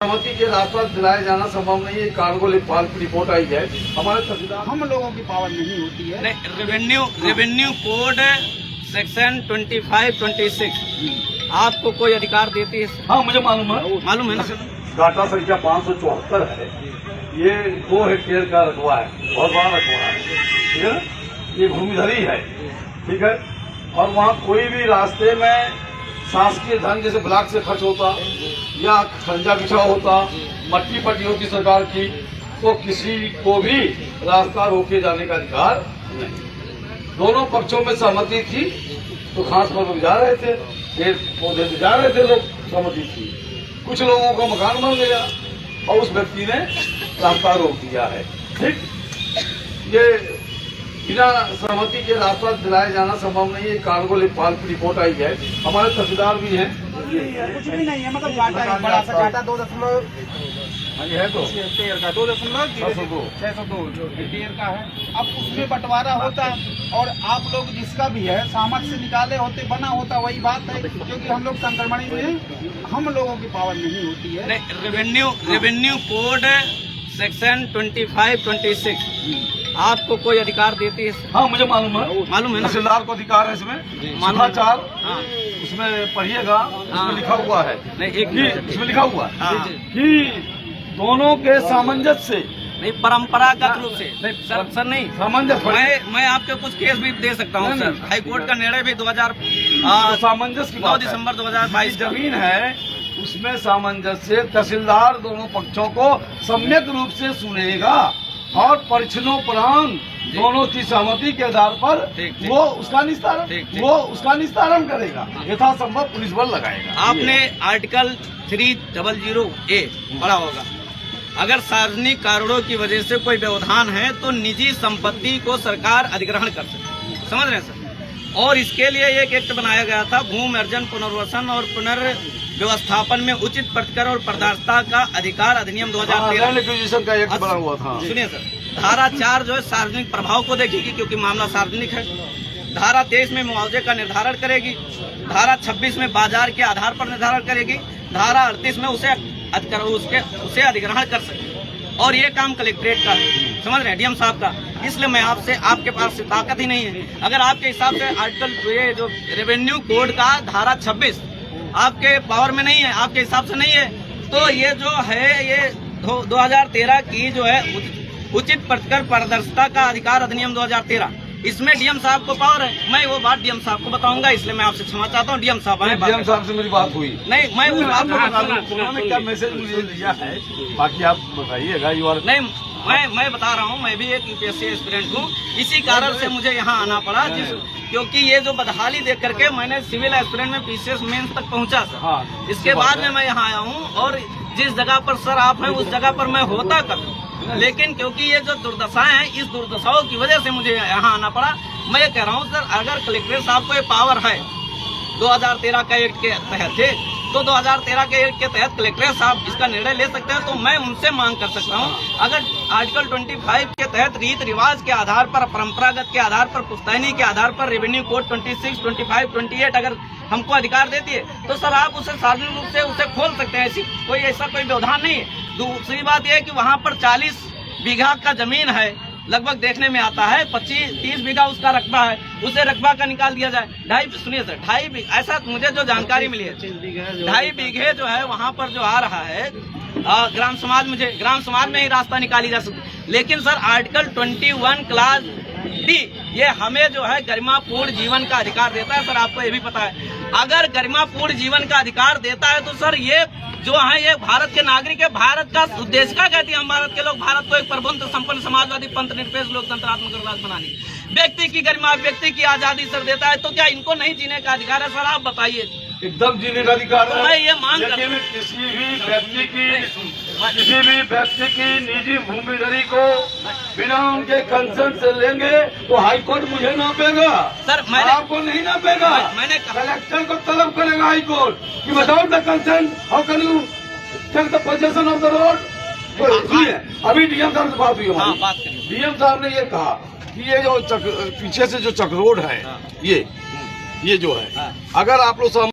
सहमति के रास्ता दिलाया जाना संभव नहीं है। कार्गो लेखपाल की रिपोर्ट आई है, हमारे तहसीलदार हम लोगों की पावर नहीं होती है। रेवेन्यू कोड सेक्शन 25-26 आपको कोई अधिकार देती है? हाँ मुझे मालूम है ना? डाटा संख्या 574 है। ये 2 हेक्टेयर का रकबा है, बहुत बड़ा रकबा है, ठीक है ना। ये भूमिधरी है, ठीक है। और वहाँ कोई भी रास्ते में शासकीय धन जैसे ब्लॉक से खर्च होता या खंजा बिछा होता, मट्टी पट्टी होती सरकार की, तो किसी को भी रास्ता रोके जाने का अधिकार नहीं। दोनों पक्षों में सहमति थी, तो घास पर लोग जा रहे थे, पेड़ पौधे से जा रहे थे, लोग सहमति थी। कुछ लोगों का मकान बन गया और उस व्यक्ति ने रास्ता रोक दिया है। ठीक, ये बिना सहमति के रास्ता दिलाया जाना संभव नहीं है। कार्गो लेखपाल की रिपोर्ट आई है, हमारे तहसीलदार भी हैं। कुछ भी नहीं है, मतलब घाटा है, बड़ा सा घाटा 2.602 हेक्टेयर का है। अब उसमें बंटवारा होता और आप लोग जिसका भी है सामर्थ्य से निकाले होते, बना होता, वही बात है। क्योंकि हम लोग संक्रमणी में हम लोगों की पावर नहीं होती है। रेवेन्यू कोड सेक्शन 25-26 आपको कोई अधिकार देती है? हाँ मुझे मालूम है ना? तहसीलदार को अधिकार है इसमें। समाचार उसमें पढ़िएगा, उसमें लिखा हुआ है, उसमें लिखा हुआ है कि दोनों के सामंजस्य से, नहीं परंपरागत रूप से नहीं सर नहीं सामंजस्य। मैं आपके कुछ केस भी दे सकता हूँ सर। हाई कोर्ट का निर्णय भी 2000 सामंजस्य की 9 दिसंबर 2022 जमीन है, उसमें सामंजस्य। तहसीलदार दोनों पक्षों को सम्यक रूप से सुनेगा और परीक्षणोपरांत दोनों की सहमति के आधार पर वो उसका निस्तारण करेगा, यथासंभव पुलिस बल लगाएगा। आपने आर्टिकल 300A पढ़ा होगा। अगर सार्वजनिक कारणों की वजह से कोई व्यवधान है तो निजी संपत्ति को सरकार अधिग्रहण कर सकती है, समझ रहे हैं सर। और इसके लिए एक एक्ट बनाया गया था, भूमि अर्जन पुनर्वसन और पुनर्व्यवस्थापन में उचित प्रतिकर और पारदर्शिता का अधिकार अधिनियम 2013 का एक्ट बना हुआ था। सुनिए सर, धारा 4 जो है सार्वजनिक प्रभाव को देखेगी क्योंकि मामला सार्वजनिक है। धारा 23 में मुआवजे का निर्धारण करेगी। धारा 26 में बाजार के आधार पर निर्धारण करेगी। धारा 38 में उसे अधिग्रहण कर सकते। और ये काम कलेक्ट्रेट का है, समझ रहे हैं, डीएम साहब का। इसलिए मैं आपके पास से ताकत ही नहीं है। अगर आपके हिसाब से आर्टिकल ये जो रेवेन्यू कोड का धारा 26 आपके पावर में नहीं है, आपके हिसाब से नहीं है, तो ये जो है ये 2013 की जो है उचित प्रतिकर पारदर्शिता का अधिकार अधिनियम 2013, इसमें डीएम साहब को पावर है। मैं वो बात डीएम साहब को बताऊंगा, इसलिए मैं आपसे क्षमा चाहता हूँ। डीएम साहब डीएम साहब से मेरी बात हुई नहीं, मैं उन्होंने क्या मैसेज मुझे दिया है, बाकी आप बताइएगा। नहीं, मैं बता रहा हूँ, मैं भी एक यूपीएससी एस्पिरेंट हूँ। इसी कारण से मुझे यहाँ आना पड़ा, क्योंकि ये जो बदहाली देख करके मैंने सिविल एस्पिरेंट में पीसीएस मेंस तक पहुँचा सर। इसके बाद में मैं यहाँ आया हूँ और जिस जगह पर सर आप हैं उस जगह पर मैं होता कभी, लेकिन क्योंकि ये जो दुर्दशाएं हैं, इस दुर्दशाओं की वजह से मुझे यहाँ आना पड़ा। मैं ये कह रहा हूँ सर, अगर कलेक्टर साहब को ये पावर है 2013 का एक्ट के तहत, तो 2013 के एक्ट के तहत कलेक्टर साहब इसका निर्णय ले सकते हैं। तो मैं उनसे मांग कर सकता हूँ, अगर आर्टिकल 25 के तहत रीत रिवाज के आधार पर, परंपरागत के आधार पर, पुश्तैनी के आधार पर रेवेन्यू कोड 26, 25, 28 अगर हमको अधिकार देती है, तो सर आप उसे सार्वजनिक रूप से उसे खोल सकते हैं। ऐसा कोई व्यवधान नहीं है। दूसरी बात यह है कि वहाँ पर 40 बीघा का जमीन है, लगभग देखने में आता है 25-30 बीघा उसका रकबा है, उसे रकबा का निकाल दिया जाए। 2.5 बीघा, ऐसा मुझे जो जानकारी मिली है, 2.5 बीघे जो है वहाँ पर जो आ रहा है ग्राम समाज में ही रास्ता निकाली जा सकती। लेकिन सर आर्टिकल 21 क्लास D ये हमें जो है गरिमापूर्ण जीवन का अधिकार देता है। सर आपको ये भी पता है, अगर गरिमापूर्ण जीवन का अधिकार देता है तो सर ये जो है ये भारत के नागरिक है। भारत का उद्देश्य क्या कहती है? हम भारत के लोग भारत को एक प्रबुद्ध संपन्न समाजवादी पंथ निरपेक्ष लोकतंत्रात्मक राष्ट्र बनाने, व्यक्ति की गरिमा, व्यक्ति की आजादी सर देता है। तो क्या इनको नहीं जीने का अधिकार है? सर आप बताइए। एकदम जीने का अधिकार है। मैं ये मांग कर किसी भी व्यक्ति की निजी भूमिधरी को बिना उनके कंसेंट से लेंगे तो हाईकोर्ट मुझे नापेगा सर। आपको नहीं नापेगा। मैंने कलेक्टर को तलब करेगा हाईकोर्ट कि without the consent how can you take the possession of the road. अभी डीएम साहब से बात हुई हमारी। डीएम साहब ने ये कहा कि ये जो पीछे से जो चक रोड है, ये जो है, अगर आप लोग